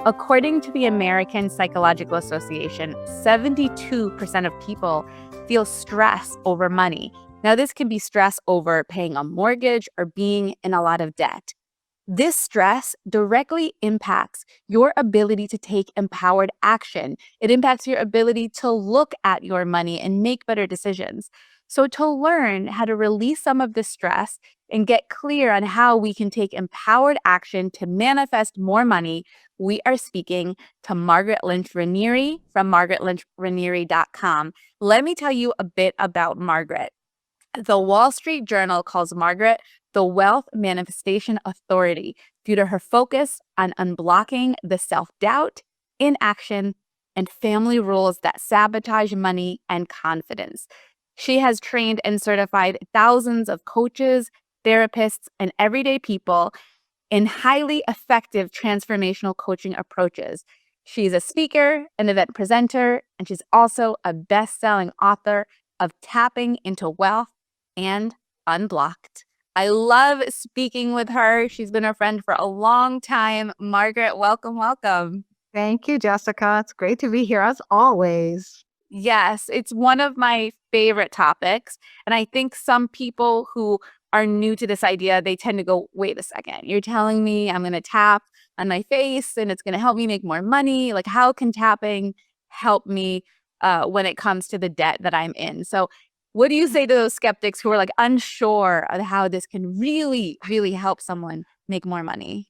According to the American Psychological Association, 72% of people feel stress over money. Now, this can be stress over paying a mortgage or being in a lot of debt. This stress directly impacts your ability to take empowered action. It impacts your ability to look at your money and make better decisions. So, to learn how to release some of this stress and get clear on how we can take empowered action to manifest more money, we are speaking to Margaret Lynch Raniere from margaretlynchRaniere.com. Let me tell you a bit about Margaret. The Wall Street Journal calls Margaret the Wealth Manifestation Authority due to her focus on unblocking the self-doubt, inaction, and family rules that sabotage money and confidence. She has trained and certified thousands of coaches, therapists, and everyday people in highly effective transformational coaching approaches. She's a speaker, an event presenter, and she's also a best-selling author of Tapping into Wealth and Unblocked. I love speaking with her. She's been a friend for a long time. Margaret, welcome, welcome. Thank you, Jessica. It's great to be here as always. Yes, it's one of my favorite topics. And I think some people who are new to this idea, they tend to go, wait a second, you're telling me I'm going to tap on my face and it's going to help me make more money? Like, how can tapping help me when it comes to the debt that I'm in? So what do you say to those skeptics who are like unsure of how this can really, really help someone make more money?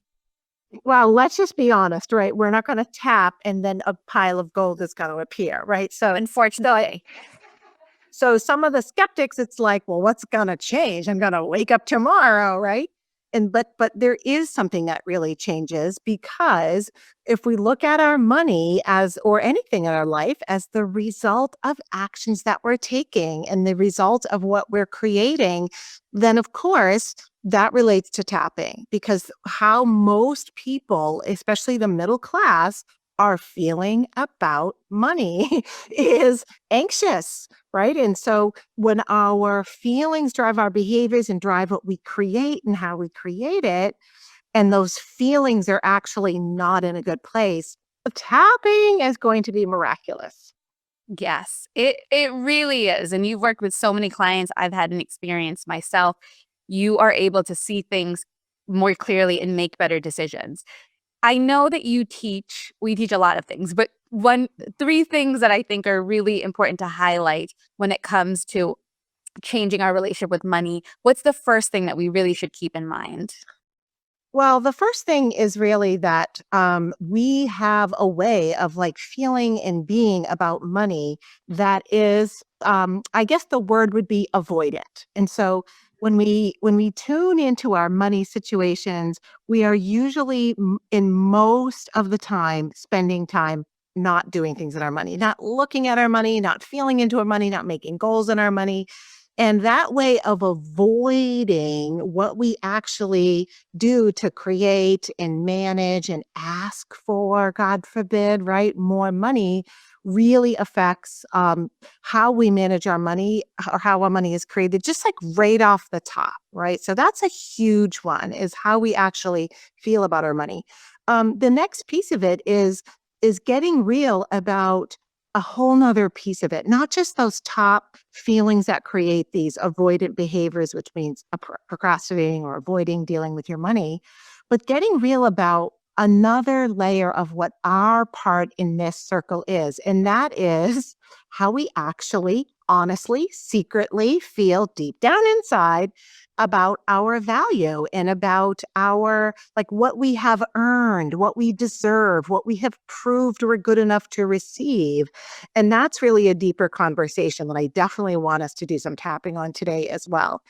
Well, let's just be honest, right? We're not going to tap and then a pile of gold is going to appear, right? Unfortunately. So some of the skeptics, it's like, well, what's going to change? I'm going to wake up tomorrow, right? But there is something that really changes, because if we look at our money as, or anything in our life, as the result of actions that we're taking and the result of what we're creating, then of course that relates to tapping, because how most people, especially the middle class, are feeling about money is anxious, right? And so when our feelings drive our behaviors and drive what we create and how we create it, and those feelings are actually not in a good place, tapping is going to be miraculous. Yes, it really is. And you've worked with so many clients. I've had an experience myself. You are able to see things more clearly and make better decisions. I know that we teach a lot of things, but three things that I think are really important to highlight when it comes to changing our relationship with money. What's the first thing that we really should keep in mind? Well, the first thing is really that we have a way of like feeling and being about money that is, I guess the word would be avoidant. And so when we tune into our money situations, we are usually in most of the time spending time not doing things in our money, not looking at our money, not feeling into our money, not making goals in our money. And that way of avoiding what we actually do to create and manage and ask for, God forbid, right, more money, really affects how we manage our money or how our money is created, just like right off the top, right? So that's a huge one, is how we actually feel about our money. The next piece of it is getting real about a whole nother piece of it, not just those top feelings that create these avoidant behaviors, which means procrastinating or avoiding dealing with your money, but getting real about another layer of what our part in this circle is. And that is how we actually, honestly, secretly feel deep down inside about our value and about our, like, what we have earned, what we deserve, what we have proved we're good enough to receive. And that's really a deeper conversation that I definitely want us to do some tapping on today as well.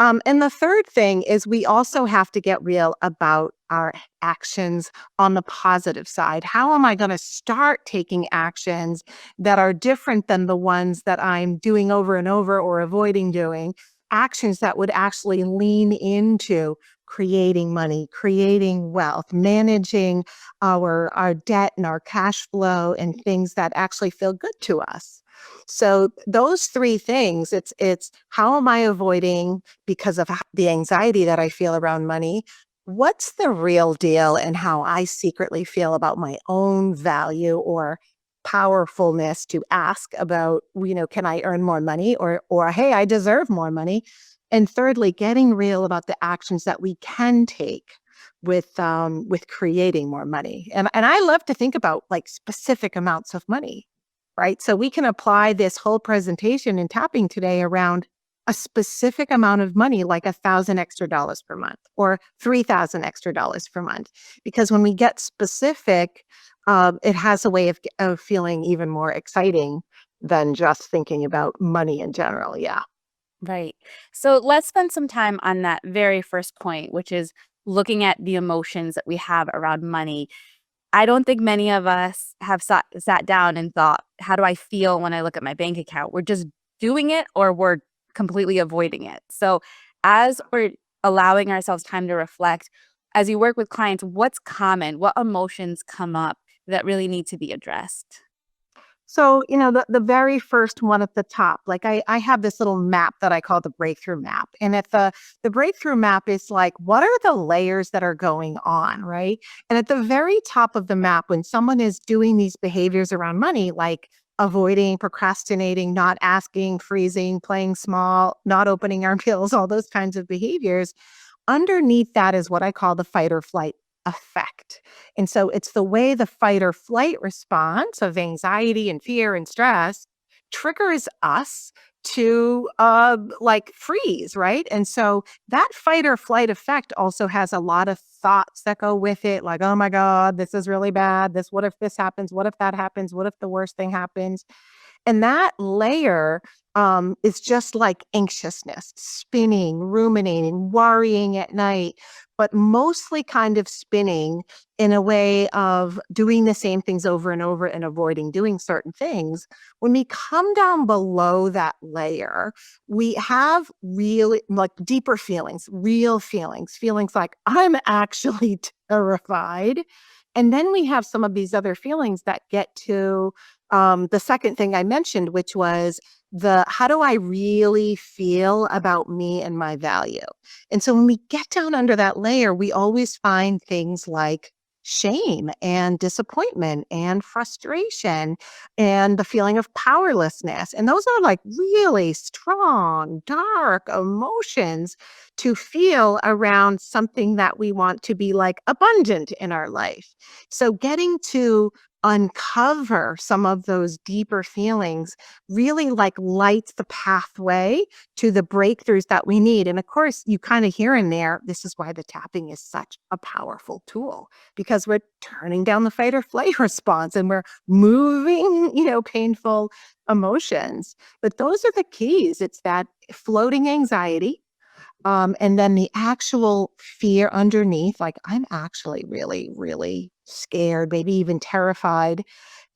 And the third thing is we also have to get real about our actions on the positive side. How am I going to start taking actions that are different than the ones that I'm doing over and over or avoiding doing? Actions that would actually lean into creating money, creating wealth, managing our debt and our cash flow, and things that actually feel good to us. So those three things, it's how am I avoiding because of the anxiety that I feel around money? what's the real deal and how I secretly feel about my own value or powerfulness to ask about, can I earn more money or hey, I deserve more money. And thirdly, getting real about the actions that we can take with creating more money. And I love to think about like specific amounts of money, right? So we can apply this whole presentation and tapping today around a specific amount of money, like $1,000 extra per month or $3,000 extra per month. Because when we get specific, it has a way of feeling even more exciting than just thinking about money in general. Yeah. Right. So let's spend some time on that very first point, which is looking at the emotions that we have around money. I don't think many of us have sat down and thought, how do I feel when I look at my bank account? We're just doing it or we're completely avoiding it. So, as we're allowing ourselves time to reflect, as you work with clients, what's common? What emotions come up that really need to be addressed? So, the very first one at the top, like I have this little map that I call the breakthrough map. And at the breakthrough map is like, what are the layers that are going on, right? And at the very top of the map, when someone is doing these behaviors around money, like avoiding, procrastinating, not asking, freezing, playing small, not opening our bills, all those kinds of behaviors, underneath that is what I call the fight or flight effect. And so it's the way the fight or flight response of anxiety and fear and stress triggers us to like freeze, right? And so that fight or flight effect also has a lot of thoughts that go with it, like, oh my God, this is really bad. What if this happens? What if that happens? What if the worst thing happens? And that layer is just like anxiousness, spinning, ruminating, worrying at night, but mostly kind of spinning in a way of doing the same things over and over and avoiding doing certain things. When we come down below that layer, we have really like deeper feelings, real feelings, feelings like I'm actually terrified. And then we have some of these other feelings that get to the second thing I mentioned, which was the how do I really feel about me and my value? And so when we get down under that layer, we always find things like shame and disappointment and frustration and the feeling of powerlessness. And those are like really strong, dark emotions to feel around something that we want to be like abundant in our life. So getting to uncover some of those deeper feelings really like lights the pathway to the breakthroughs that we need. And of course, you kind of hear in there, this is why the tapping is such a powerful tool because we're turning down the fight or flight response and we're moving, painful emotions. But those are the keys. It's that floating anxiety. And then the actual fear underneath, like I'm actually really, really scared, maybe even terrified.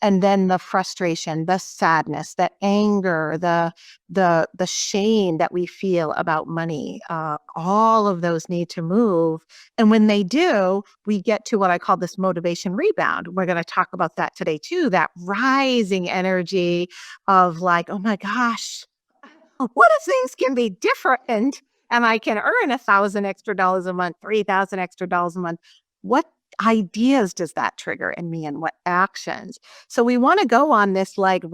And then the frustration, the sadness, the anger, the shame that we feel about money, all of those need to move. And when they do, we get to what I call this motivation rebound. We're going to talk about that today too. That rising energy of like, oh my gosh, what if things can be different and I can earn $1,000 extra a month, $3,000 extra a month? What ideas does that trigger in me and what actions? So we want to go on this like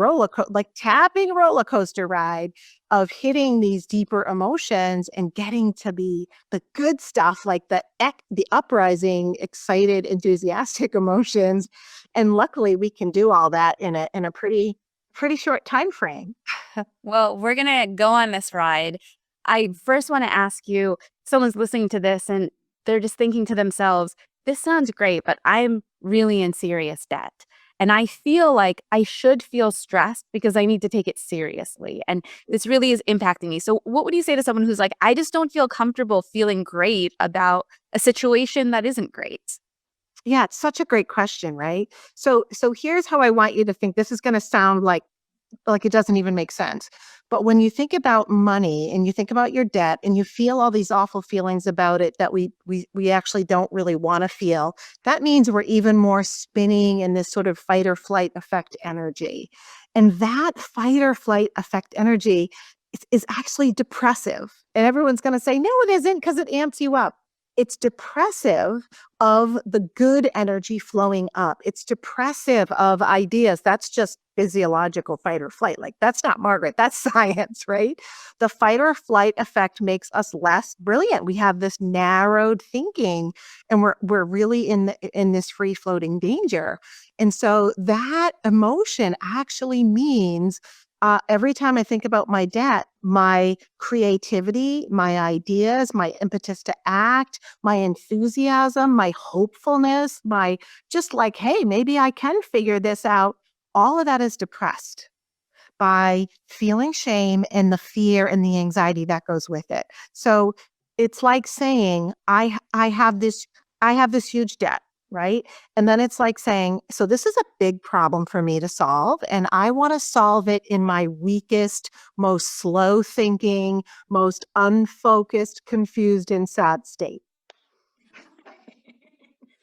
like tapping roller coaster ride of hitting these deeper emotions and getting to be the good stuff, like the uprising, excited, enthusiastic emotions. And luckily we can do all that in a pretty short time frame. Well, we're going to go on this ride. I first want to ask you, someone's listening to this and they're just thinking to themselves, this sounds great, but I'm really in serious debt. And I feel like I should feel stressed because I need to take it seriously. And this really is impacting me. So, what would you say to someone who's like, I just don't feel comfortable feeling great about a situation that isn't great? Yeah, it's such a great question, right? So here's how I want you to think. This is going to sound like it doesn't even make sense. But when you think about money and you think about your debt and you feel all these awful feelings about it that we actually don't really want to feel, that means we're even more spinning in this sort of fight or flight effect energy. And that fight or flight effect energy is actually depressive. And everyone's going to say, no, it isn't because it amps you up. it's depressive of the good energy flowing up. It's depressive of ideas. That's just physiological fight or flight. Like, that's not Margaret, that's science, right? The fight or flight effect makes us less brilliant. We have this narrowed thinking, and we're really in this free floating danger. And so that emotion actually means every time I think about my debt, my creativity, my ideas, my impetus to act, my enthusiasm, my hopefulness, my just like, hey, maybe I can figure this out. All of that is depressed by feeling shame and the fear and the anxiety that goes with it. So it's like saying, I have this huge debt, right? And then it's like saying, so this is a big problem for me to solve, and I want to solve it in my weakest, most slow thinking, most unfocused, confused, and sad state.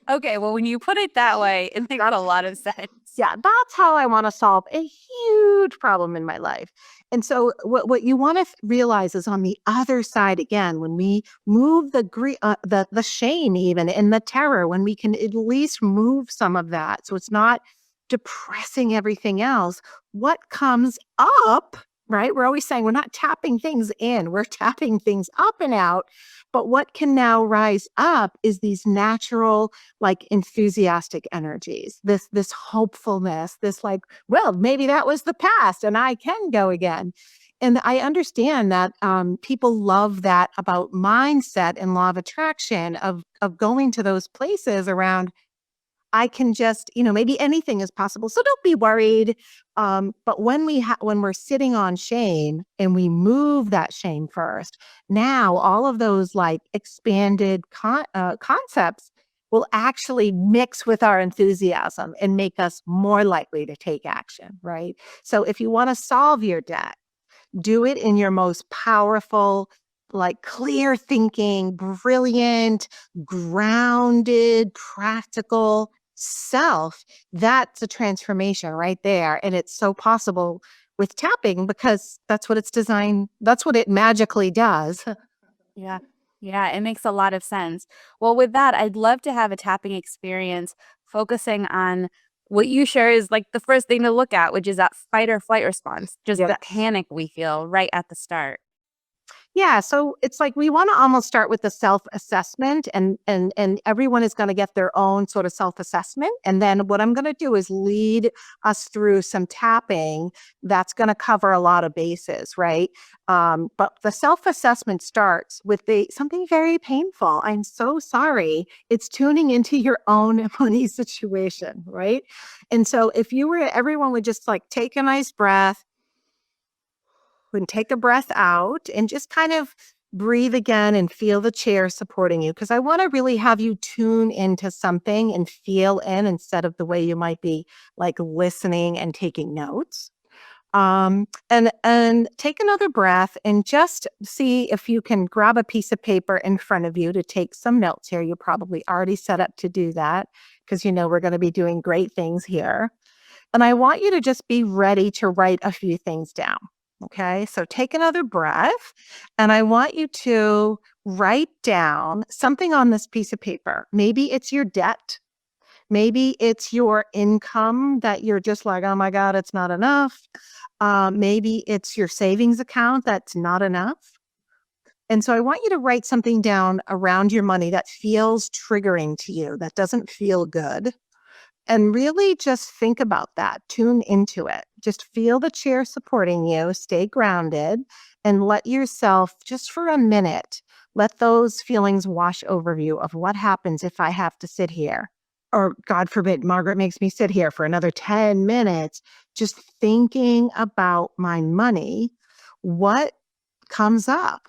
Okay, well, when you put it that way, it makes a lot of sense. Yeah, that's how I want to solve a huge problem in my life. And so what you want to realize is on the other side again, when we move the shame even and the terror, when we can at least move some of that so it's not depressing everything else, what comes up, right? We're always saying we're not tapping things in, we're tapping things up and out. But what can now rise up is these natural, like, enthusiastic energies, this hopefulness, this like, well, maybe that was the past and I can go again. And I understand that people love that about mindset and law of attraction of going to those places around. I can just, maybe anything is possible. So don't be worried. But when we're sitting on shame and we move that shame first, now all of those like expanded concepts will actually mix with our enthusiasm and make us more likely to take action, right? So if you want to solve your debt, do it in your most powerful, like clear thinking, brilliant, grounded, practical self. That's a transformation right there. And it's so possible with tapping because that's what it's designed, that's what it magically does. Yeah. Yeah, it makes a lot of sense. Well, with that, I'd love to have a tapping experience focusing on what you share is like the first thing to look at, which is that fight or flight response, just Yes. that panic we feel right at the start. Yeah, so it's like we want to almost start with the self-assessment, and everyone is going to get their own sort of self-assessment, and then what I'm going to do is lead us through some tapping that's going to cover a lot of bases, right? But the self-assessment starts with the something very painful. I'm so sorry. It's tuning into your own money situation, right? And so if you were everyone would just like take a nice breath and take a breath out and just kind of breathe again and feel the chair supporting you. Because I want to really have you tune into something and feel in instead of the way you might be like listening and taking notes. And take another breath and just see if you can grab a piece of paper in front of you to take some notes here. You're probably already set up to do that because we're going to be doing great things here. And I want you to just be ready to write a few things down. Okay, so take another breath, and I want you to write down something on this piece of paper. Maybe it's your debt. Maybe it's your income that you're just like, oh my God, it's not enough. Maybe it's your savings account that's not enough. And so I want you to write something down around your money that feels triggering to you, that doesn't feel good. And really just think about that, tune into it. Just feel the chair supporting you, stay grounded, and let yourself, just for a minute, let those feelings wash over you of what happens if I have to sit here. Or, God forbid, Margaret makes me sit here for another 10 minutes, just thinking about my money. What comes up?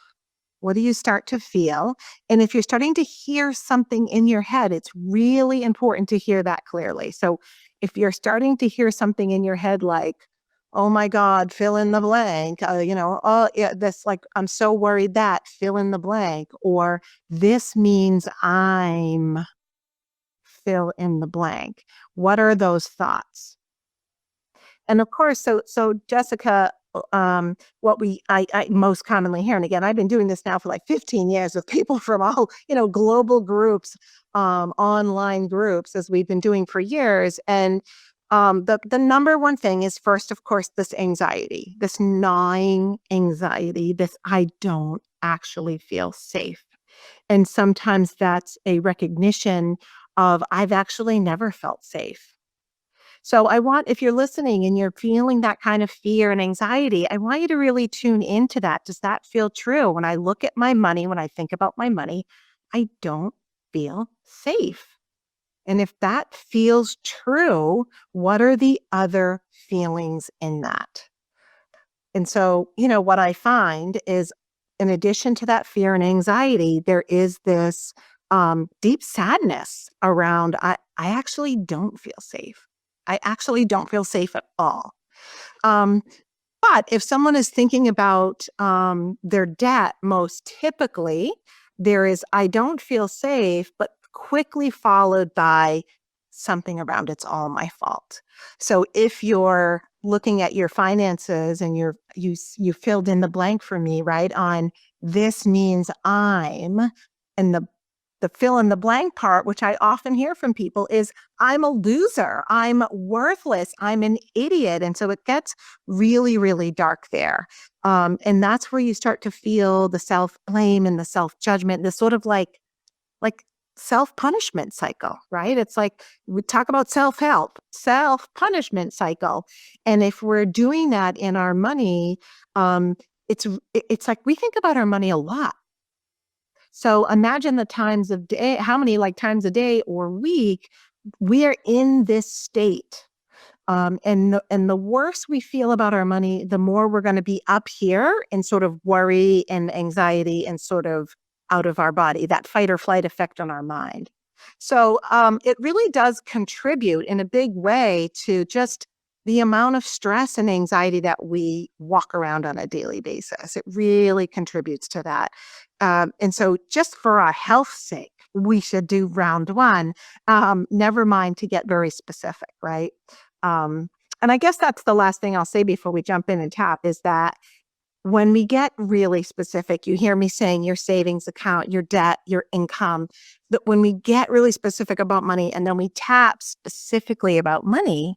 What do you start to feel? And if you're starting to hear something in your head, it's really important to hear that clearly. So if you're starting to hear something in your head like, oh my God, fill in the blank, oh, yeah, this like, I'm so worried that, fill in the blank, or this means I'm, fill in the blank. What are those thoughts? And of course, so Jessica, I most commonly hear, and again, I've been doing this now for like 15 years with people from all, global groups, online groups, as we've been doing for years. And the number one thing is, first, of course, this anxiety, this gnawing anxiety, this I don't actually feel safe. And sometimes that's a recognition of I've actually never felt safe. So if you're listening and you're feeling that kind of fear and anxiety, I want you to really tune into that. Does that feel true? When I look at my money, when I think about my money, I don't feel safe. And if that feels true, what are the other feelings in that? And so, what I find is, in addition to that fear and anxiety, there is this deep sadness around I actually don't feel safe. I actually don't feel safe at all. Um, but if someone is thinking about their debt, most typically there is I don't feel safe, but quickly followed by something around it's all my fault. So if you're looking at your finances and you filled in the blank for me, right, on this means I'm, and the fill in the blank part, which I often hear from people, is I'm a loser, I'm worthless, I'm an idiot. And so it gets really, really dark there. And that's where you start to feel the self blame and the self judgment, the sort of like self punishment cycle, right? It's like we talk about self help, self punishment cycle. And if we're doing that in our money, it's like we think about our money a lot. So imagine the times of day, how many like times a day or week we are in this state. And the worse we feel about our money, the more we're going to be up here in sort of worry and anxiety and sort of out of our body, that fight or flight effect on our mind. So it really does contribute in a big way to just the amount of stress and anxiety that we walk around on a daily basis. It really contributes to that. And so just for our health sake, we should do round one. Never mind to get very specific, right? And I guess that's the last thing I'll say before we jump in and tap is that when we get really specific, you hear me saying your savings account, your debt, your income, that when we get really specific about money and then we tap specifically about money,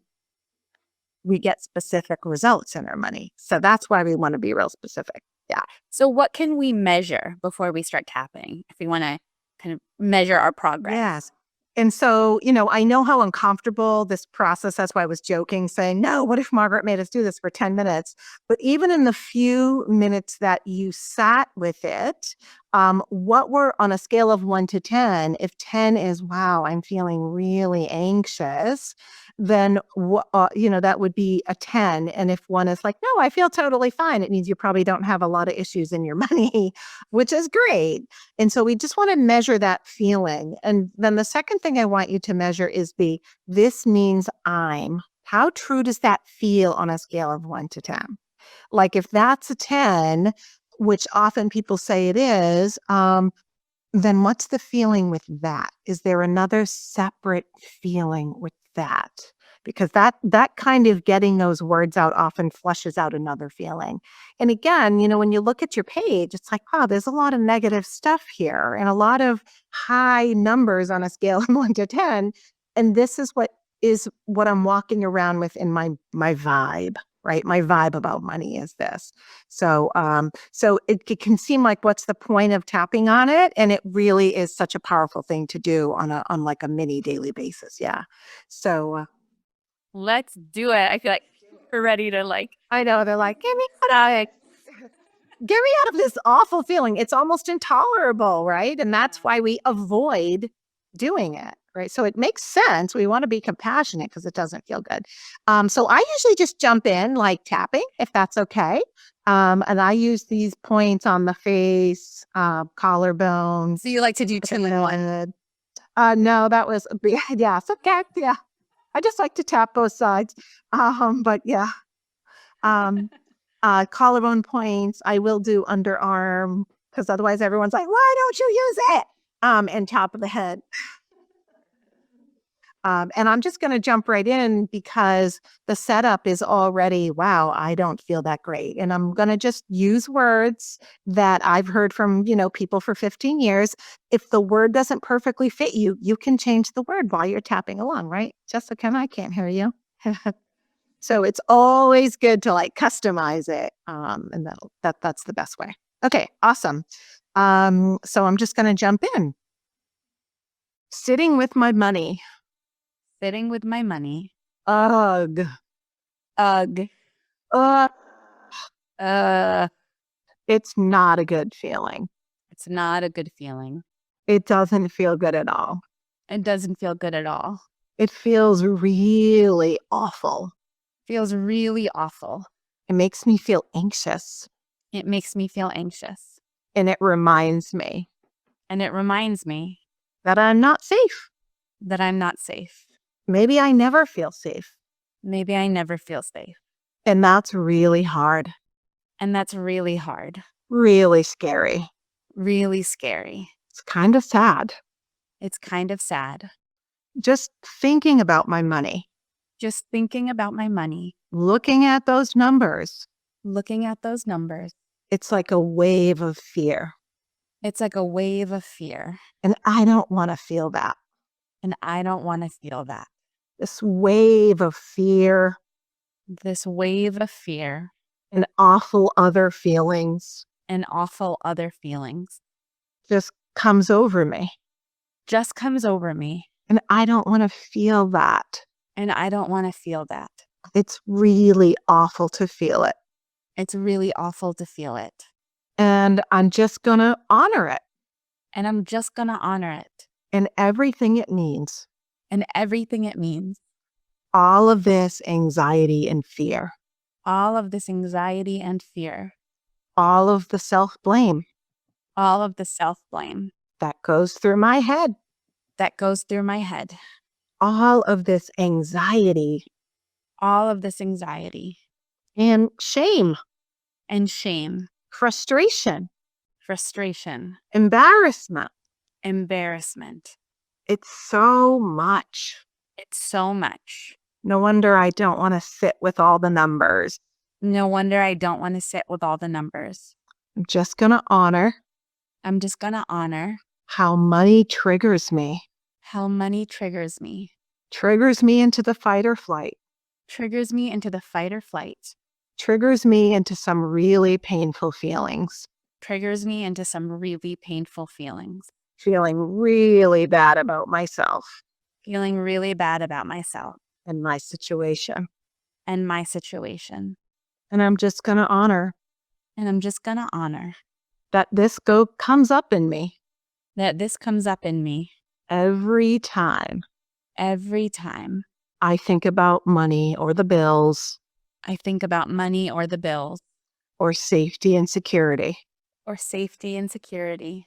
we get specific results in our money. So that's why we want to be real specific. Yeah. So what can we measure before we start tapping if we want to kind of measure our progress? Yes. And so, I know how uncomfortable this process, that's why I was joking, saying, no, what if Margaret made us do this for 10 minutes? But even in the few minutes that you sat with it, what were on a scale of 1 to 10, if 10 is, wow, I'm feeling really anxious, then, that would be a 10. And if 1 is like, no, I feel totally fine, it means you probably don't have a lot of issues in your money, which is great. And so we just want to measure that feeling. And then the second thing I want you to measure is this means I'm. How true does that feel on a scale of 1 to 10? Like if that's a 10, which often people say it is, then what's the feeling with that? Is there another separate feeling with that? Because that kind of getting those words out often flushes out another feeling. And again, when you look at your page, it's like, wow, there's a lot of negative stuff here and a lot of high numbers on a scale of 1 to 10. And this is what I'm walking around with in my vibe, right? My vibe about money is this. So it can seem like, what's the point of tapping on it? And it really is such a powerful thing to do on like a mini daily basis. Yeah. So Let's do it. I feel like we're ready to I know they're like, get me out of this awful feeling. It's almost intolerable, right? And that's why we avoid doing it, right? So it makes sense. We want to be compassionate because it doesn't feel good. So I usually just jump in like tapping, if that's okay. And I use these points on the face, collarbones. So you like to do 2 in 1? No, that was yeah. So yeah, I just like to tap both sides. But yeah. Collarbone points. I will do underarm because otherwise everyone's like, why don't you use it? And top of the head. And I'm just going to jump right in because the setup is already, wow, I don't feel that great. And I'm going to just use words that I've heard from, people for 15 years. If the word doesn't perfectly fit you, you can change the word while you're tapping along, right? Jessica, I can't hear you. So it's always good to like customize it. And that's the best way. Okay, awesome. So I'm just going to jump in. Sitting with my money. Sitting with my money. Ugh. Ugh. It's not a good feeling. It's not a good feeling. It doesn't feel good at all. It doesn't feel good at all. It feels really awful. Feels really awful. It makes me feel anxious. It makes me feel anxious. And it reminds me. And it reminds me. That I'm not safe. That I'm not safe. Maybe I never feel safe. Maybe I never feel safe. And that's really hard. And that's really hard. Really scary. Really scary. It's kind of sad. It's kind of sad. Just thinking about my money. Just thinking about my money. Looking at those numbers. Looking at those numbers. It's like a wave of fear. It's like a wave of fear. And I don't want to feel that. And I don't want to feel that. This wave of fear. This wave of fear. And awful other feelings. And awful other feelings. Just comes over me. Just comes over me. And I don't want to feel that. And I don't want to feel that. It's really awful to feel it. It's really awful to feel it. And I'm just going to honor it. And I'm just going to honor it. And everything it means. And everything it means. All of this anxiety and fear. All of this anxiety and fear. All of the self-blame. All of the self-blame. That goes through my head. That goes through my head. All of this anxiety. All of this anxiety. And shame. And shame. Frustration. Frustration. Embarrassment. Embarrassment. It's so much. It's so much. No wonder I don't want to sit with all the numbers. No wonder I don't want to sit with all the numbers. I'm just going to honor. I'm just going to honor. How money triggers me. How money triggers me. Triggers me into the fight or flight. Triggers me into the fight or flight. Triggers me into some really painful feelings. Triggers me into some really painful feelings. Feeling really bad about myself. Feeling really bad about myself. And my situation. And my situation. And I'm just going to honor. And I'm just going to honor. That this comes up in me. That this comes up in me. Every time. Every time. I think about money or the bills. I think about money or the bills. Or safety and security. Or safety and security.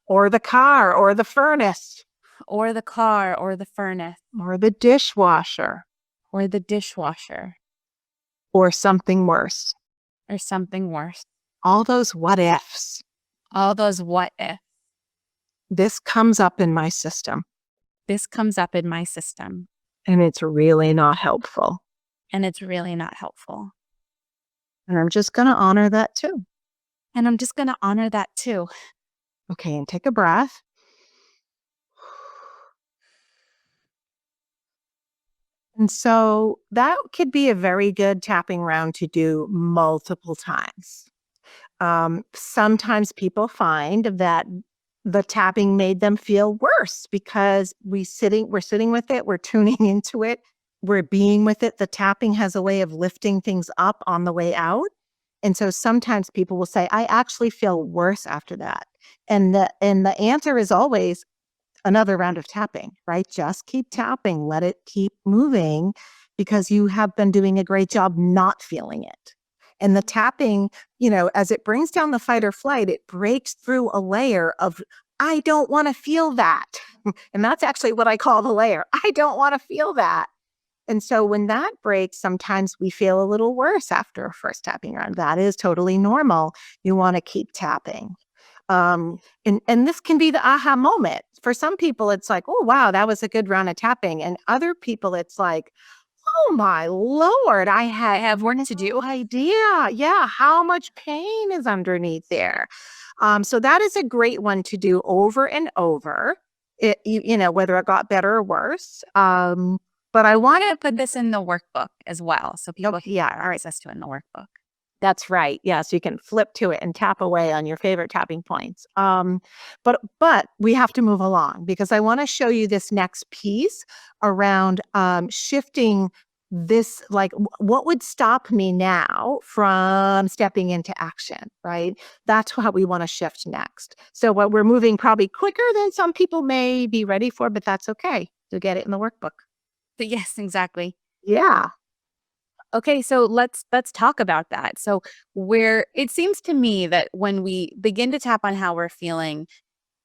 Or the car or the furnace. Or the car or the furnace. Or the dishwasher. Or the dishwasher. Or something worse. Or something worse. All those what ifs. All those what ifs. This comes up in my system. This comes up in my system. And it's really not helpful. And it's really not helpful. And I'm just going to honor that too. And I'm just going to honor that too. Okay, and take a breath. And so that could be a very good tapping round to do multiple times. Sometimes people find that the tapping made them feel worse because we're sitting with it, we're tuning into it, we're being with it. The tapping has a way of lifting things up on the way out. And so sometimes people will say, I actually feel worse after that. And the answer is always another round of tapping, right? Just keep tapping, let it keep moving because you have been doing a great job not feeling it. And the tapping, as it brings down the fight or flight, it breaks through a layer of, I don't want to feel that. And that's actually what I call the layer. I don't want to feel that. And so when that breaks, sometimes we feel a little worse after a first tapping round. That is totally normal. You want to keep tapping. And this can be the aha moment. For some people, it's like, oh, wow, that was a good round of tapping. And other people, it's like, oh my Lord, I have work to do. no idea. Yeah, how much pain is underneath there. So that is a great one to do over and over. Whether it got better or worse. But I want to put this in the workbook as well, so people yeah, have all right. access to it in the workbook. That's right. Yeah, so you can flip to it and tap away on your favorite tapping points. But we have to move along because I want to show you this next piece around shifting this, like what would stop me now from stepping into action, right? That's how we want to shift next. So what we're moving probably quicker than some people may be ready for, but that's okay. You'll get it in the workbook. But yes, exactly. Yeah. Okay, so let's talk about that. So where it seems to me that when we begin to tap on how we're feeling,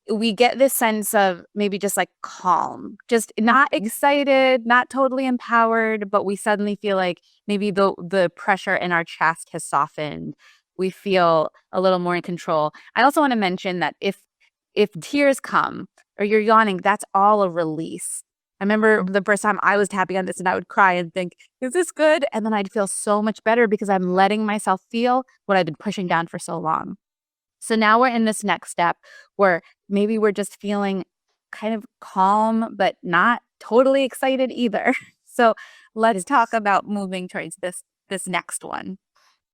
we get this sense of maybe just like calm, just not excited, not totally empowered, but we suddenly feel like maybe the pressure in our chest has softened. We feel a little more in control. I also want to mention that if tears come or you're yawning, that's all a release. I remember the first time I was tapping on this and I would cry and think, is this good? And then I'd feel so much better because I'm letting myself feel what I've been pushing down for so long. So now we're in this next step where maybe we're just feeling kind of calm, but not totally excited either. So let's talk about moving towards this next one.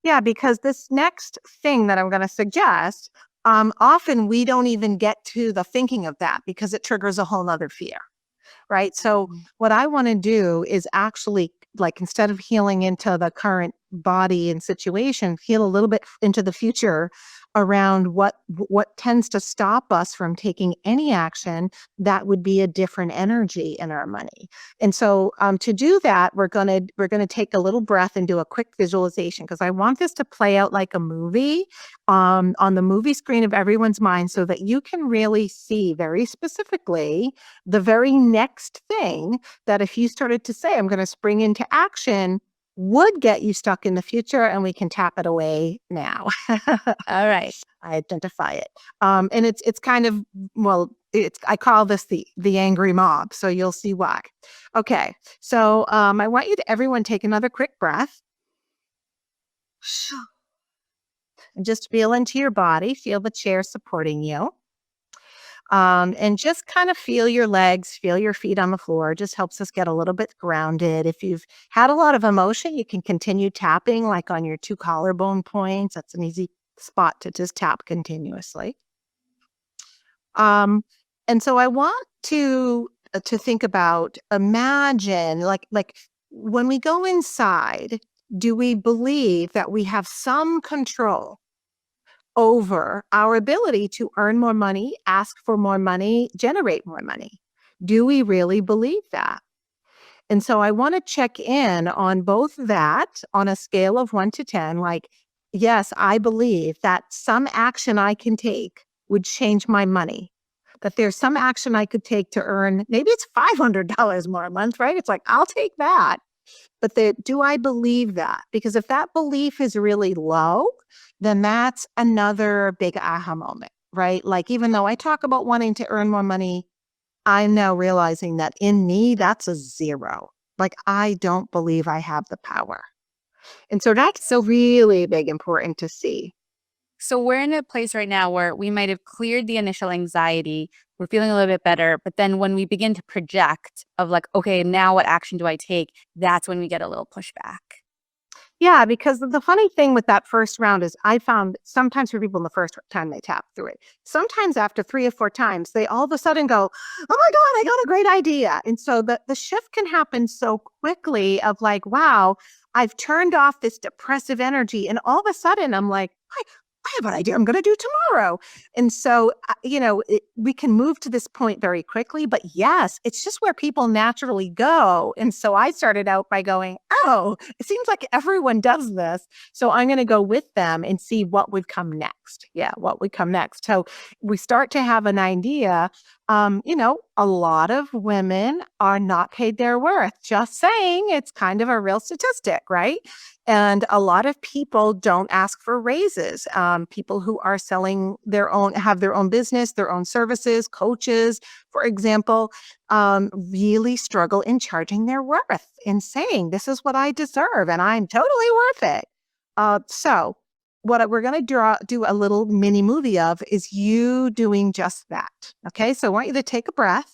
Yeah, because this next thing that I'm going to suggest, often we don't even get to the thinking of that because it triggers a whole nother fear. Right. So what I want to do is actually, like, instead of healing into the current body and situation, heal a little bit into the future around what tends to stop us from taking any action that would be a different energy in our money. And so to do that, we're gonna take a little breath and do a quick visualization because I want this to play out like a movie on the movie screen of everyone's mind so that you can really see very specifically the very next thing that if you started to say, I'm going to spring into action, would get you stuck in the future, and we can tap it away now. All right. I identify it. And it's kind of, well, I call this the angry mob. So you'll see why. Okay. So I want you to everyone take another quick breath. And just feel into your body, feel the chair supporting you. And just kind of feel your legs, feel your feet on the floor. Just helps us get a little bit grounded. If you've had a lot of emotion, you can continue tapping like on your 2 collarbone points. That's an easy spot to just tap continuously. And so I want to think about, imagine like when we go inside, do we believe that we have some control over our ability to earn more money, ask for more money, generate more money? Do we really believe that? And so I want to check in on both that on a scale of 1 to 10. Like, yes, I believe that some action I can take would change my money. That there's some action I could take to earn, maybe it's $500 more a month, right? It's like, I'll take that. But do I believe that? Because if that belief is really low, then that's another big aha moment, right? Like, even though I talk about wanting to earn more money, I'm now realizing that in me, that's a 0. Like, I don't believe I have the power. And so that's so really big, important to see. So we're in a place right now where we might have cleared the initial anxiety. We're feeling a little bit better. But then when we begin to project of like, okay, now what action do I take? That's when we get a little pushback. Yeah, because the funny thing with that first round is I found sometimes for people in the first time they tap through it, sometimes after 3 or 4 times, they all of a sudden go, oh my God, I got a great idea. And so the shift can happen so quickly of like, wow, I've turned off this depressive energy. And all of a sudden I'm like, I have an idea I'm going to do tomorrow. And so, we can move to this point very quickly, but yes, it's just where people naturally go. And so I started out by going, oh, it seems like everyone does this. So I'm going to go with them and see what would come next. Yeah, what would come next. So we start to have an idea, a lot of women are not paid their worth. Just saying, it's kind of a real statistic, right? And a lot of people don't ask for raises. People who are selling their own, have their own business, their own services, coaches, for example, really struggle in charging their worth and saying, this is what I deserve and I'm totally worth it. So what we're going to do a little mini movie of is you doing just that. Okay. So I want you to take a breath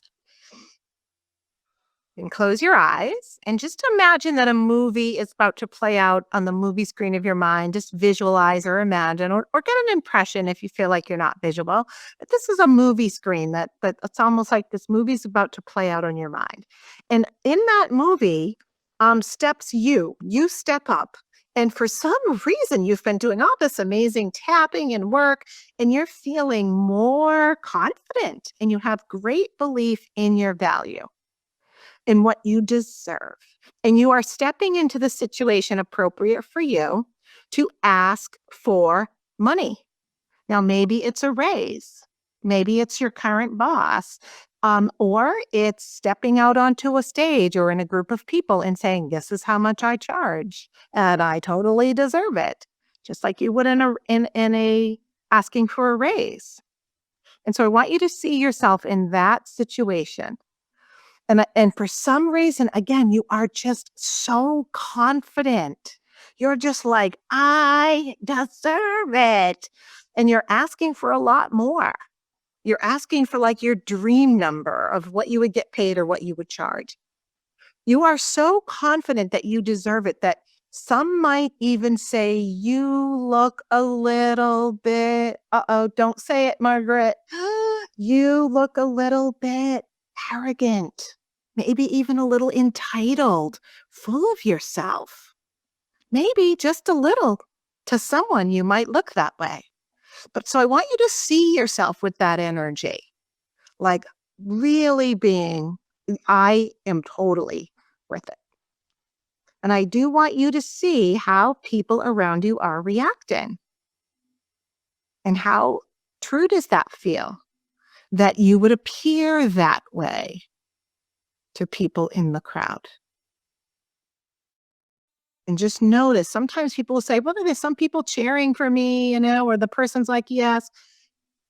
and close your eyes and just imagine that a movie is about to play out on the movie screen of your mind. Just visualize or imagine or get an impression if you feel like you're not visual. But this is a movie screen that it's almost like this movie's about to play out on your mind. And in that movie, steps you step up. And for some reason, you've been doing all this amazing tapping and work, and you're feeling more confident and you have great belief in your value, in what you deserve. And you are stepping into the situation appropriate for you to ask for money. Now, maybe it's a raise. Maybe it's your current boss. Or it's stepping out onto a stage or in a group of people and saying, this is how much I charge and I totally deserve it. Just like you would in a asking for a raise. And so I want you to see yourself in that situation. And for some reason, again, you are just so confident. You're just like, I deserve it. And you're asking for a lot more. You're asking for like your dream number of what you would get paid or what you would charge. You are so confident that you deserve it that some might even say, you look a little bit, don't say it, Margaret. You look a little bit arrogant, maybe even a little entitled, full of yourself. Maybe just a little. To someone, you might look that way. But so I want you to see yourself with that energy, like really being, I am totally worth it. And I do want you to see how people around you are reacting. And how true does that feel? That you would appear that way to people in the crowd. And just notice, sometimes people will say, well, there's some people cheering for me, or the person's like, yes.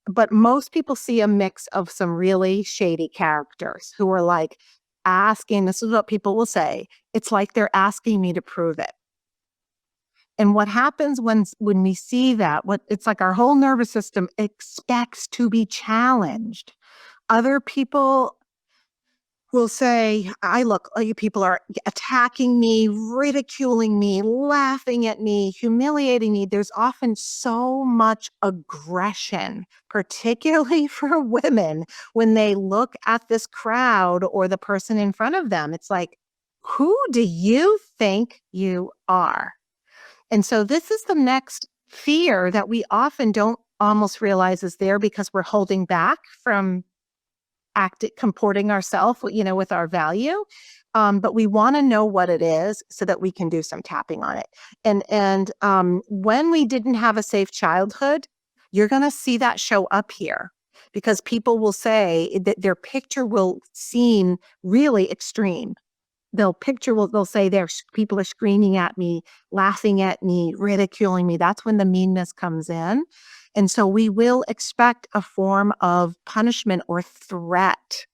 But most people see a mix of some really shady characters who are like asking, this is what people will say, it's like they're asking me to prove it. And what happens when we see that, it's like our whole nervous system expects to be challenged. Other people will say, you people are attacking me, ridiculing me, laughing at me, humiliating me. There's often so much aggression, particularly for women, when they look at this crowd or the person in front of them. It's like, who do you think you are? And so this is the next fear that we often don't almost realize is there because we're holding back from comporting ourselves, with our value. But we want to know what it is so that we can do some tapping on it. And when we didn't have a safe childhood, you're going to see that show up here because people will say that their picture will seem really extreme. They'll say people are screaming at me, laughing at me, ridiculing me. That's when the meanness comes in. And so we will expect a form of punishment or threat.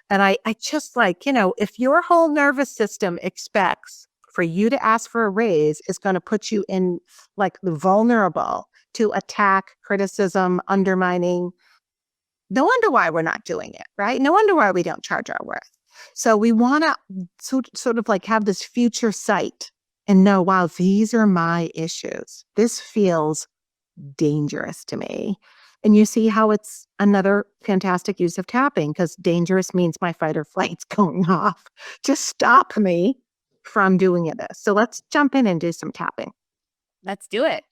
And I just if your whole nervous system expects for you to ask for a raise, is going to put you in like the vulnerable to attack, criticism, undermining. No wonder why we're not doing it, right? No wonder why we don't charge our worth. So we want to sort of like have this future sight and know, wow, these are my issues. This feels dangerous to me. And you see how it's another fantastic use of tapping because dangerous means my fight or flight's going off. Just stop me from doing this. So let's jump in and do some tapping. Let's do it.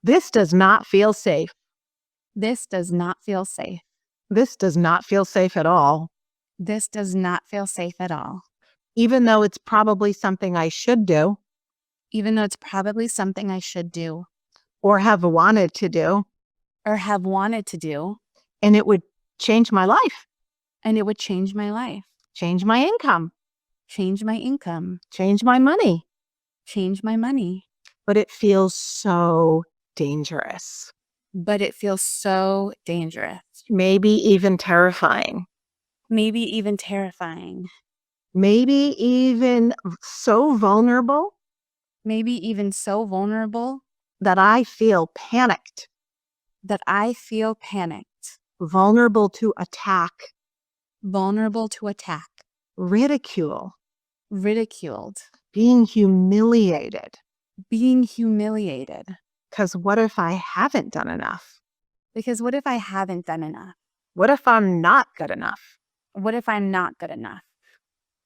This does not feel safe. This does not feel safe. This does not feel safe at all. This does not feel safe at all. Even though it's probably something I should do. Even though it's probably something I should do. Or have wanted to do. Or have wanted to do. And it would change my life, and it would change my life, change my income, change my income, change my money. change my money. But it feels so dangerous, But it feels so dangerous, maybe even terrifying, maybe even terrifying, maybe even so vulnerable maybe even so vulnerable that I feel panicked, that I feel panicked, vulnerable to attack, vulnerable to attack, ridicule, ridiculed, being humiliated. being humiliated. Because what if I haven't done enough? Because what if I haven't done enough? What if I'm not good enough? What if I'm not good enough?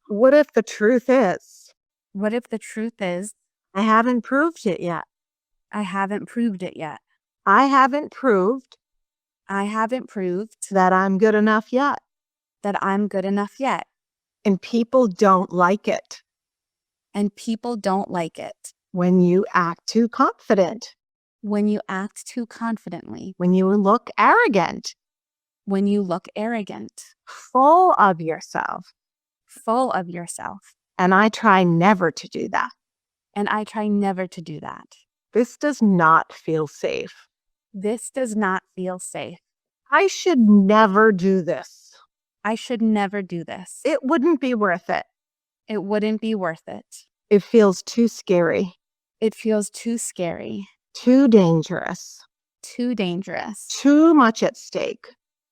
What if the truth is What if the truth is I haven't proved it yet? I haven't proved it yet? I haven't proved I haven't proved that I'm good enough yet. that I'm good enough yet. And people don't like it And people don't like it when you act too confident, when you act too confidently, when you look arrogant, when you look arrogant, full of yourself. full of yourself. And I try never to do that. And I try never to do that. This does not feel safe. This does not feel safe. I should never do this. I should never do this. It wouldn't be worth it. It wouldn't be worth it. It feels too scary, It feels too scary, too dangerous, too dangerous, too much at stake.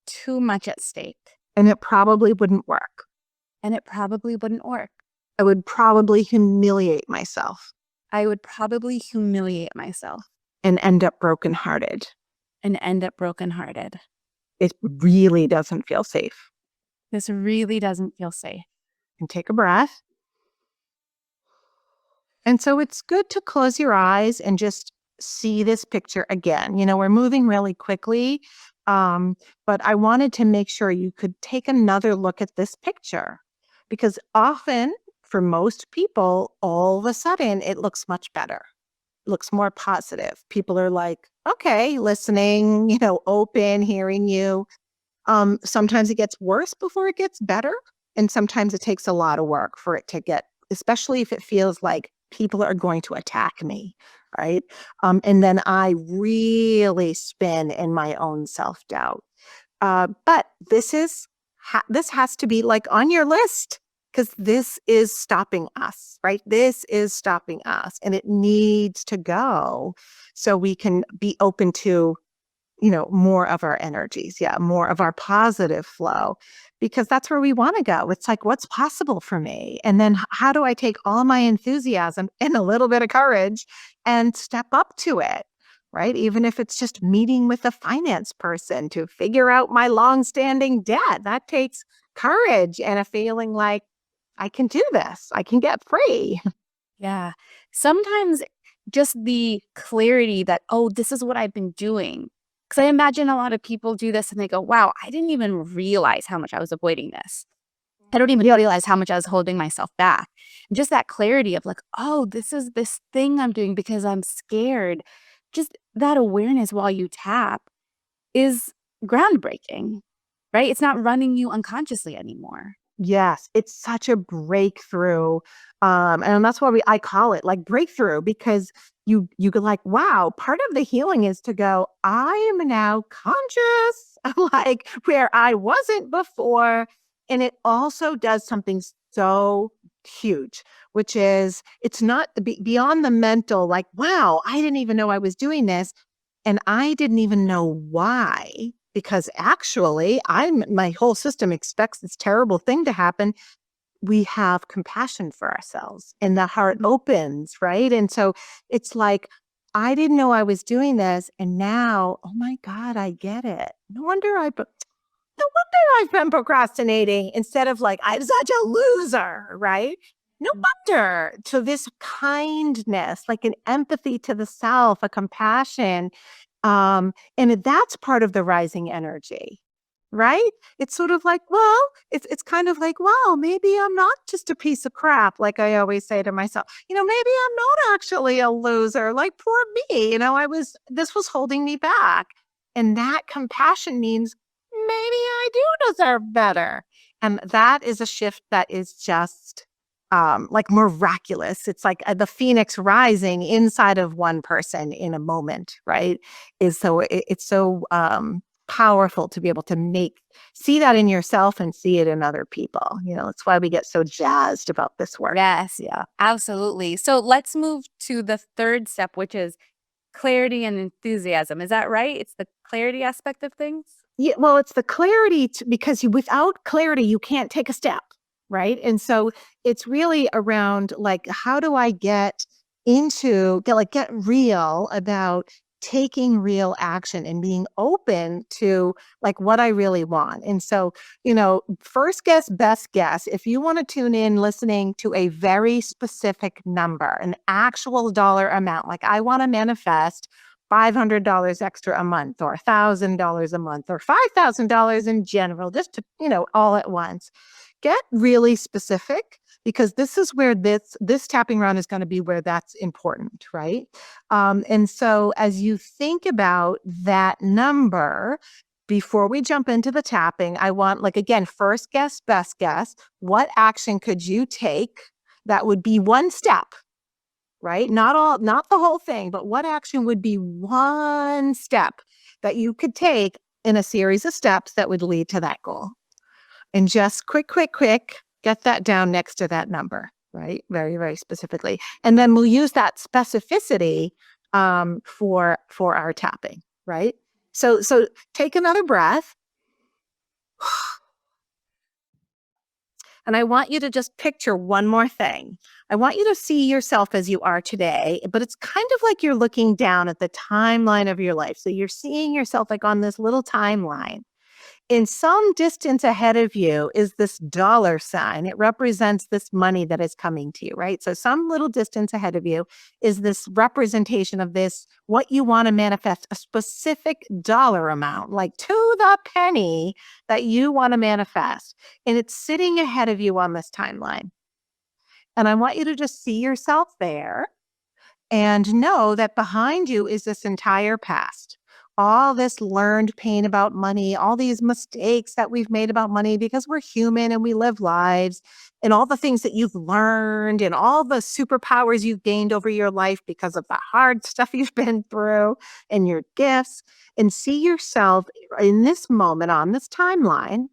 too much at stake. And it probably wouldn't work. And it probably wouldn't work. I would probably humiliate myself I would probably humiliate myself and end up brokenhearted. and end up brokenhearted. It really doesn't feel safe. This really doesn't feel safe. And take a breath. And so it's good to close your eyes and just see this picture again. You know, we're moving really quickly, but I wanted to make sure you could take another look at this picture, because often for most people, all of a sudden it looks much better, looks more positive. People are like, okay, listening, you know, open, hearing you. Sometimes it gets worse before it gets better. And sometimes it takes a lot of work for it to get, especially if it feels like people are going to attack me, right? And then I really spin in my own self-doubt. But this has to be like on your list, because this is stopping us, right? This is stopping us, and it needs to go so we can be open to, you know, more of our energies. Yeah, more of our positive flow, because that's where we want to go. It's like, what's possible for me? And then how do I take all my enthusiasm and a little bit of courage and step up to it? Right? Even if it's just meeting with a finance person to figure out my longstanding debt, that takes courage and a feeling like I can do this. I can get free. Yeah. Sometimes just the clarity that, oh, this is what I've been doing. Because I imagine a lot of people do this and they go, wow, I didn't even realize how much I was avoiding this. I don't even realize how much I was holding myself back. And just that clarity of like, oh, this is this thing I'm doing because I'm scared. Just that awareness while you tap is groundbreaking, right? It's not running you unconsciously anymore. Yes, it's such a breakthrough. And that's why I call it like breakthrough, because you go like, wow, part of the healing is to go, I am now conscious, like where I wasn't before. And it also does something so huge, which is it's not beyond the mental, like, wow, I didn't even know I was doing this. And I didn't even know why, because actually my whole system expects this terrible thing to happen. We have compassion for ourselves and the heart opens, right? And so it's like, I didn't know I was doing this. And now, oh my God, I get it. No wonder I've been procrastinating instead of like, I'm such a loser, right? No wonder. So this kindness, like an empathy to the self, a compassion, and that's part of the rising energy, right? It's sort of like, well, it's kind of like, wow, maybe I'm not just a piece of crap, like I always say to myself. You know, maybe I'm not actually a loser. Like poor me, you know, this was holding me back. And that compassion means maybe I do deserve better. And that is a shift that is just like miraculous. It's like the phoenix rising inside of one person in a moment, right? It's so powerful to be able to see that in yourself and see it in other people. That's why we get so jazzed about this work. Yes, Yeah. absolutely. So let's move to the third step, which is clarity and enthusiasm. Is that right? It's the clarity aspect of things? Yeah, well, it's the clarity because without clarity, you can't take a step, right? And so it's really around like, how do I get get real about taking real action and being open to like what I really want. And so, first guess, best guess. If you want to tune in listening to a very specific number, an actual dollar amount, like I want to manifest $500 extra a month or $1,000 a month or $5,000 in general, just to, all at once. Get really specific because this is where this tapping round is going to be where that's important, right? And so as you think about that number, before we jump into the tapping, I want again, first guess, best guess. What action could you take that would be one step? Right? Not the whole thing, but what action would be one step that you could take in a series of steps that would lead to that goal? And just quick, get that down next to that number, right? Very, very specifically. And then we'll use that specificity for our tapping, right? So take another breath. And I want you to just picture one more thing. I want you to see yourself as you are today, but it's kind of like you're looking down at the timeline of your life. So you're seeing yourself like on this little timeline. In some distance ahead of you is this dollar sign. It represents this money that is coming to you, right? So some little distance ahead of you is this representation of this, what you want to manifest, a specific dollar amount, like to the penny that you want to manifest. And it's sitting ahead of you on this timeline. And I want you to just see yourself there and know that behind you is this entire past. All this learned pain about money, all these mistakes that we've made about money because we're human and we live lives, and all the things that you've learned and all the superpowers you've gained over your life because of the hard stuff you've been through and your gifts. And see yourself in this moment on this timeline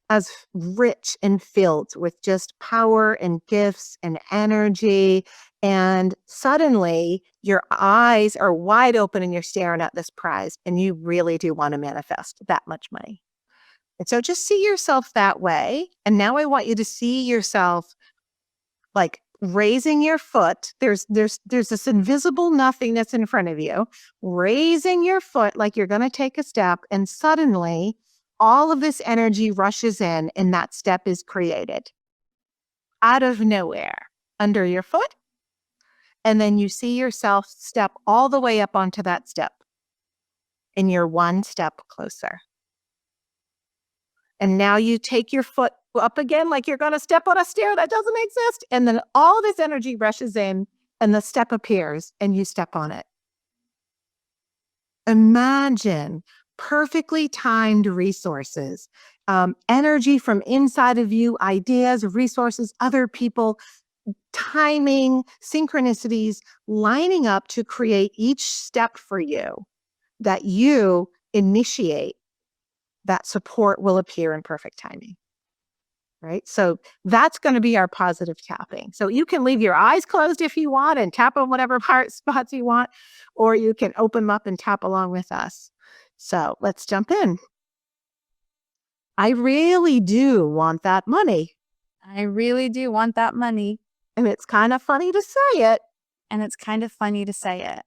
as rich and filled with just power and gifts and energy. And suddenly your eyes are wide open and you're staring at this prize and you really do want to manifest that much money. And so just see yourself that way. And now I want you to see yourself like raising your foot. There's this invisible nothingness in front of you, raising your foot like you're going to take a step, and suddenly all of this energy rushes in and that step is created out of nowhere under your foot. And then you see yourself step all the way up onto that step and you're one step closer. And now you take your foot up again like you're going to step on a stair that doesn't exist. And then all this energy rushes in and the step appears and you step on it. Imagine perfectly timed resources, energy from inside of you, ideas, resources, other people, timing, synchronicities lining up to create each step for you that you initiate. That support will appear in perfect timing. Right? So that's going to be our positive tapping. So you can leave your eyes closed if you want and tap on whatever spots you want, or you can open them up and tap along with us. So let's jump in. I really do want that money. I really do want that money. And it's kind of funny to say it. And it's kind of funny to say it.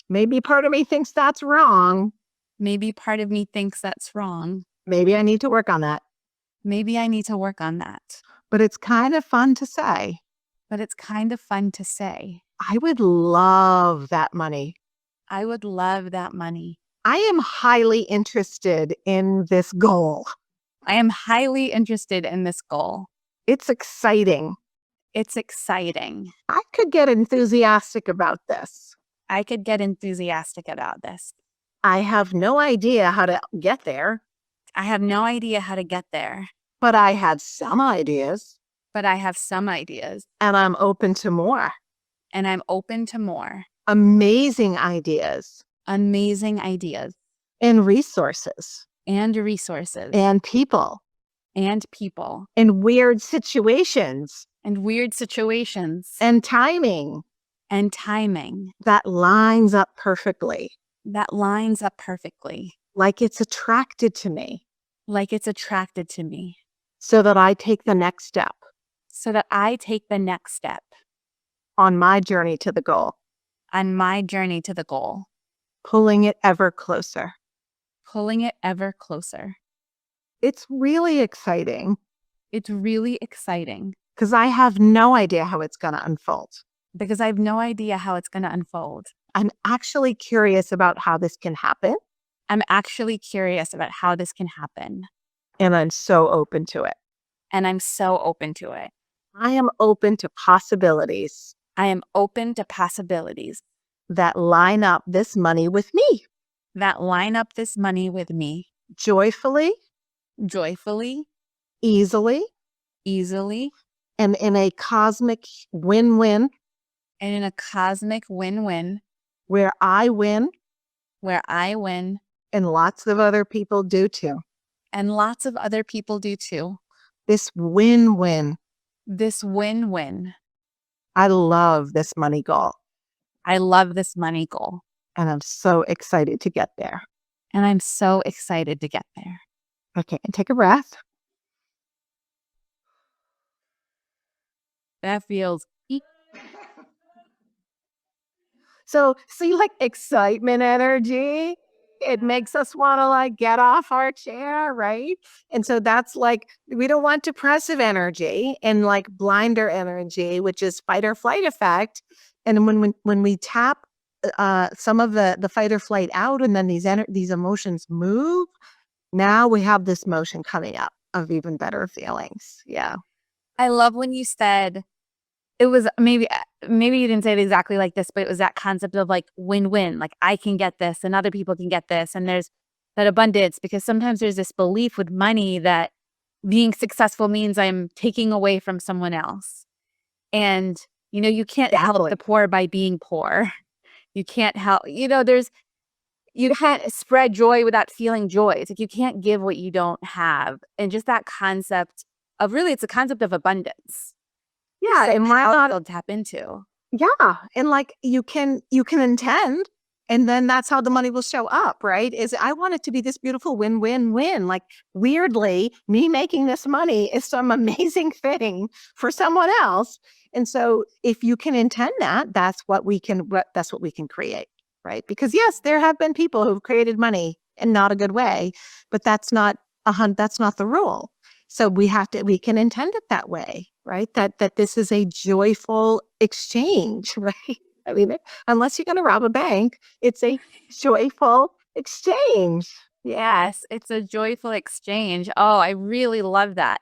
Maybe part of me thinks that's wrong. Maybe part of me thinks that's wrong. Maybe I need to work on that. Maybe I need to work on that. But it's kind of fun to say. But it's kind of fun to say. I would love that money. I would love that money. I am highly interested in this goal. I am highly interested in this goal. It's exciting. It's exciting. I could get enthusiastic about this. I could get enthusiastic about this. I have no idea how to get there. I have no idea how to get there, but I had some ideas but I have some ideas and I'm open to more and I'm open to more amazing ideas amazing ideas and resources and resources and people and people and weird situations and weird situations and timing and timing that lines up perfectly, that lines up perfectly, like it's attracted to me, like it's attracted to me, so that I take the next step so that I take the next step on my journey to the goal, on my journey to the goal, pulling it ever closer. pulling it ever closer. It's really exciting It's really exciting because I have no idea how it's going to unfold. because I have no idea how it's going to unfold. I'm actually curious about how this can happen, I'm actually curious about how this can happen, and I'm so open to it. and I'm so open to it. I am open to possibilities I am open to possibilities that line up this money with me that line up this money with me joyfully, joyfully, easily, easily, and in a cosmic win-win and in a cosmic win-win where I win where I win and lots of other people do too. and lots of other people do too. This win-win. This win-win. I love this money goal, I love this money goal, and I'm so excited to get there. and I'm so excited to get there. Okay, and take a breath. That feels So see, like excitement energy, it makes us want to like get off our chair, right? And so that's like, we don't want depressive energy and like blinder energy, which is fight or flight effect. And when we tap some of the fight or flight out, and then these emotions move, now we have this motion coming up of even better feelings. Yeah. I love when you said it was maybe you didn't say it exactly like this, but it was that concept of like win-win. Like I can get this and other people can get this. And there's that abundance because sometimes there's this belief with money that being successful means I'm taking away from someone else. And, you can't help Totally. the poor by being poor. You can't help, you can't spread joy without feeling joy. It's like you can't give what you don't have. And just that concept of really, it's a concept of abundance. Yeah. So And why how not? they'll tap into. Yeah, and like you can intend, and then that's how the money will show up, right? Is I want it to be this beautiful win-win-win. Like weirdly, me making this money is some amazing thing for someone else. And so if you can intend that, that's what we can create, right? Because yes, there have been people who've created money in not a good way, but that's not the rule. So we can intend it that way, right? That this is a joyful exchange, right? I mean, unless you're going to rob a bank, it's a joyful exchange. Yeah. Yes, it's a joyful exchange. Oh, I really love that.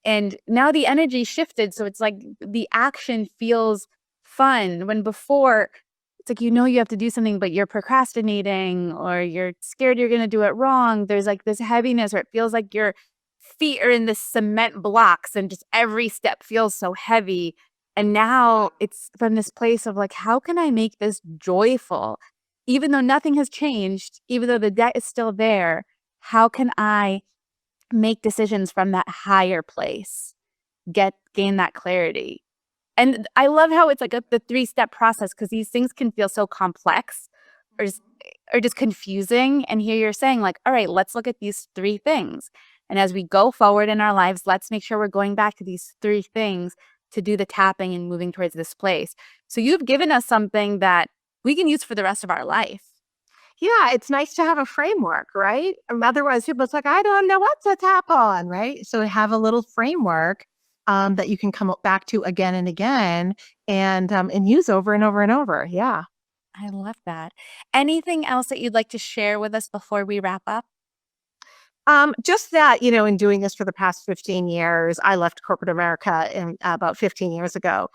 And now the energy shifted. So it's like the action feels fun when before it's like, you have to do something, but you're procrastinating or you're scared you're going to do it wrong. There's like this heaviness or it feels like your feet are in the cement blocks and just every step feels so heavy. And now it's from this place of like, how can I make this joyful? Even though nothing has changed, even though the debt is still there, how can I make decisions from that higher place, gain that clarity? And I love how it's like the three-step process because these things can feel so complex or just confusing. And here you're saying like, all right, let's look at these three things. And as we go forward in our lives, let's make sure we're going back to these three things to do the tapping and moving towards this place. So you've given us something that we can use for the rest of our life. Yeah, it's nice to have a framework, right? Otherwise, people's like, I don't know what to tap on, right? So have a little framework that you can come back to again and again and use over and over and over. Yeah. I love that. Anything else that you'd like to share with us before we wrap up? Just that, in doing this for the past 15 years, I left corporate America about 15 years ago.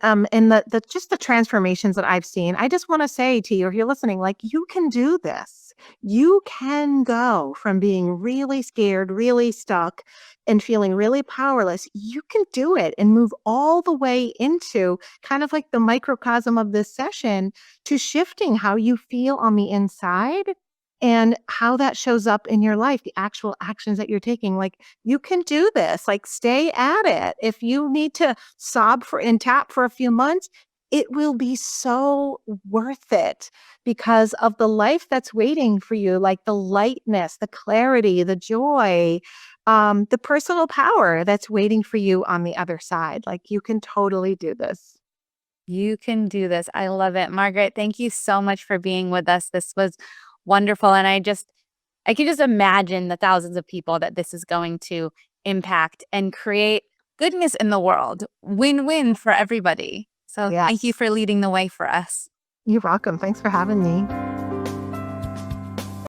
And the just the transformations that I've seen, I just want to say to you, if you're listening, like you can do this. You can go from being really scared, really stuck, and feeling really powerless. You can do it and move all the way into kind of like the microcosm of this session to shifting how you feel on the inside and how that shows up in your life, the actual actions that you're taking. Like you can do this, like stay at it. If you need to sob for and tap for a few months, it will be so worth it because of the life that's waiting for you, like the lightness, the clarity, the joy, the personal power that's waiting for you on the other side. Like you can totally do this. You can do this. I love it. Margaret, thank you so much for being with us. This was wonderful. And I can just imagine the thousands of people that this is going to impact and create goodness in the world. Win-win for everybody. So thank you Yes. for leading the way for us. You're welcome. Thanks for having me.